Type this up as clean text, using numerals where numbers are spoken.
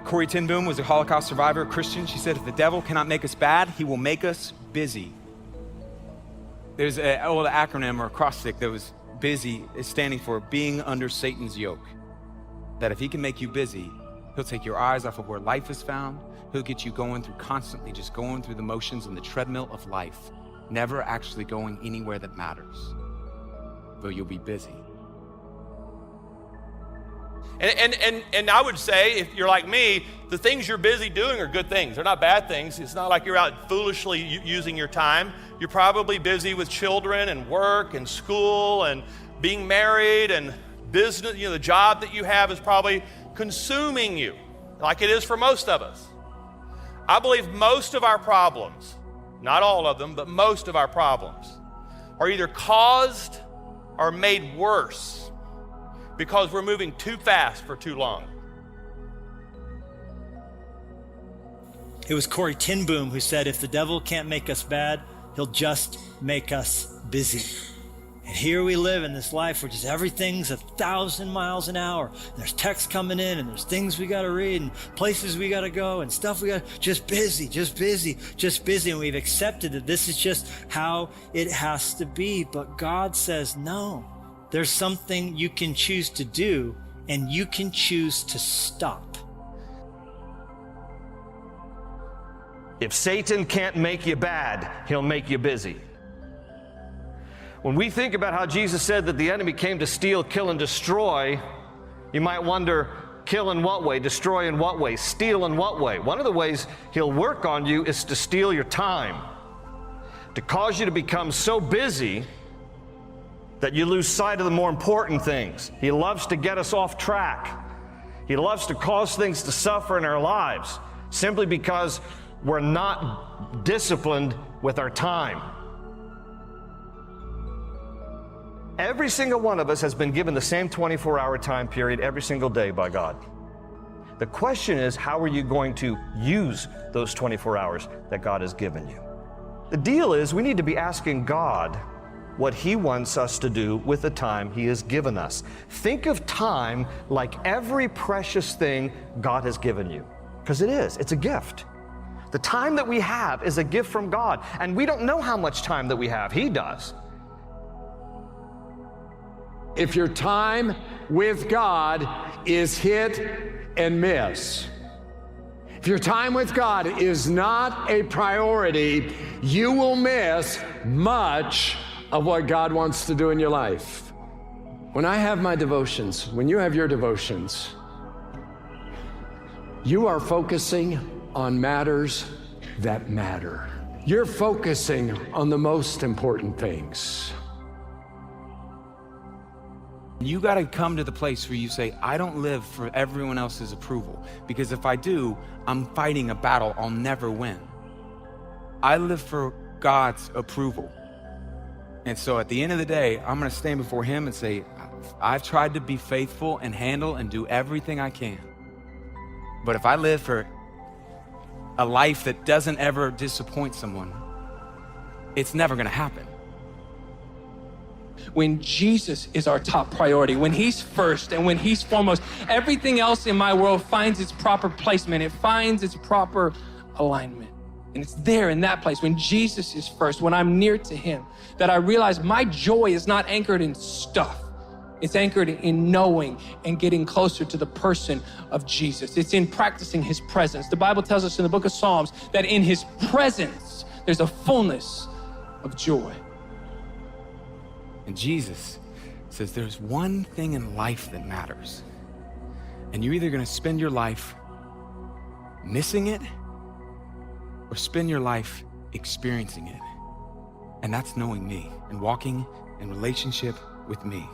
Corrie ten Boom was a Holocaust survivor, a Christian. She said, if the devil cannot make us bad, he will make us busy. There's an old acronym or acrostic that was busy is standing for being under Satan's yoke. That if he can make you busy, he'll take your eyes off of where life is found. He'll get you going through constantly, just going through the motions on the treadmill of life, never actually going anywhere that matters, but you'll be busy. And I would say, if you're like me, the things you're busy doing are good things. They're not bad things. It's not like you're out foolishly using your time. You're probably busy with children and work and school and being married and business. The job that you have is probably consuming you, like it is for most of us. I believe most of our problems, not all of them, but most of our problems are either caused or made worse because we're moving too fast for too long. It was Corrie ten Boom who said, if the devil can't make us bad, he'll just make us busy. And here we live in this life where just everything's 1,000 miles an hour. There's texts coming in and there's things we got to read and places we got to go and stuff we got to, just busy. And we've accepted that this is just how it has to be. But God says, no, there's something you can choose to do and you can choose to stop. If Satan can't make you bad, he'll make you busy. When we think about how Jesus said that the enemy came to steal, kill, and destroy, you might wonder, kill in what way? Destroy in what way? Steal in what way? One of the ways he'll work on you is to steal your time, to cause you to become so busy that you lose sight of the more important things. He loves to get us off track. He loves to cause things to suffer in our lives simply because we're not disciplined with our time. Every single one of us has been given the same 24-hour time period every single day by God. The question is, how are you going to use those 24 hours that God has given you? The deal is, we need to be asking God what He wants us to do with the time He has given us. Think of time like every precious thing God has given you, because it is. It's a gift. The time that we have is a gift from God, and we don't know how much time that we have. He does. If your time with God is hit and miss, if your time with God is not a priority, you will miss much of what God wants to do in your life. When I have my devotions, when you have your devotions, you are focusing on matters that matter. You're focusing on the most important things. You got to come to the place where you say, I don't live for everyone else's approval, because if I do, I'm fighting a battle I'll never win. I live for God's approval. And so at the end of the day, I'm going to stand before Him and say, I've tried to be faithful and handle and do everything I can. But if I live for a life that doesn't ever disappoint someone, it's never going to happen. When Jesus is our top priority, when He's first and when He's foremost, everything else in my world finds its proper placement. It finds its proper alignment. And it's there in that place when Jesus is first, when I'm near to Him, that I realize my joy is not anchored in stuff. It's anchored in knowing and getting closer to the person of Jesus. It's in practicing His presence. The Bible tells us in the book of Psalms that in His presence, there's a fullness of joy. And Jesus says there's one thing in life that matters. And you're either going to spend your life missing it or spend your life experiencing it. And that's knowing me and walking in relationship with me.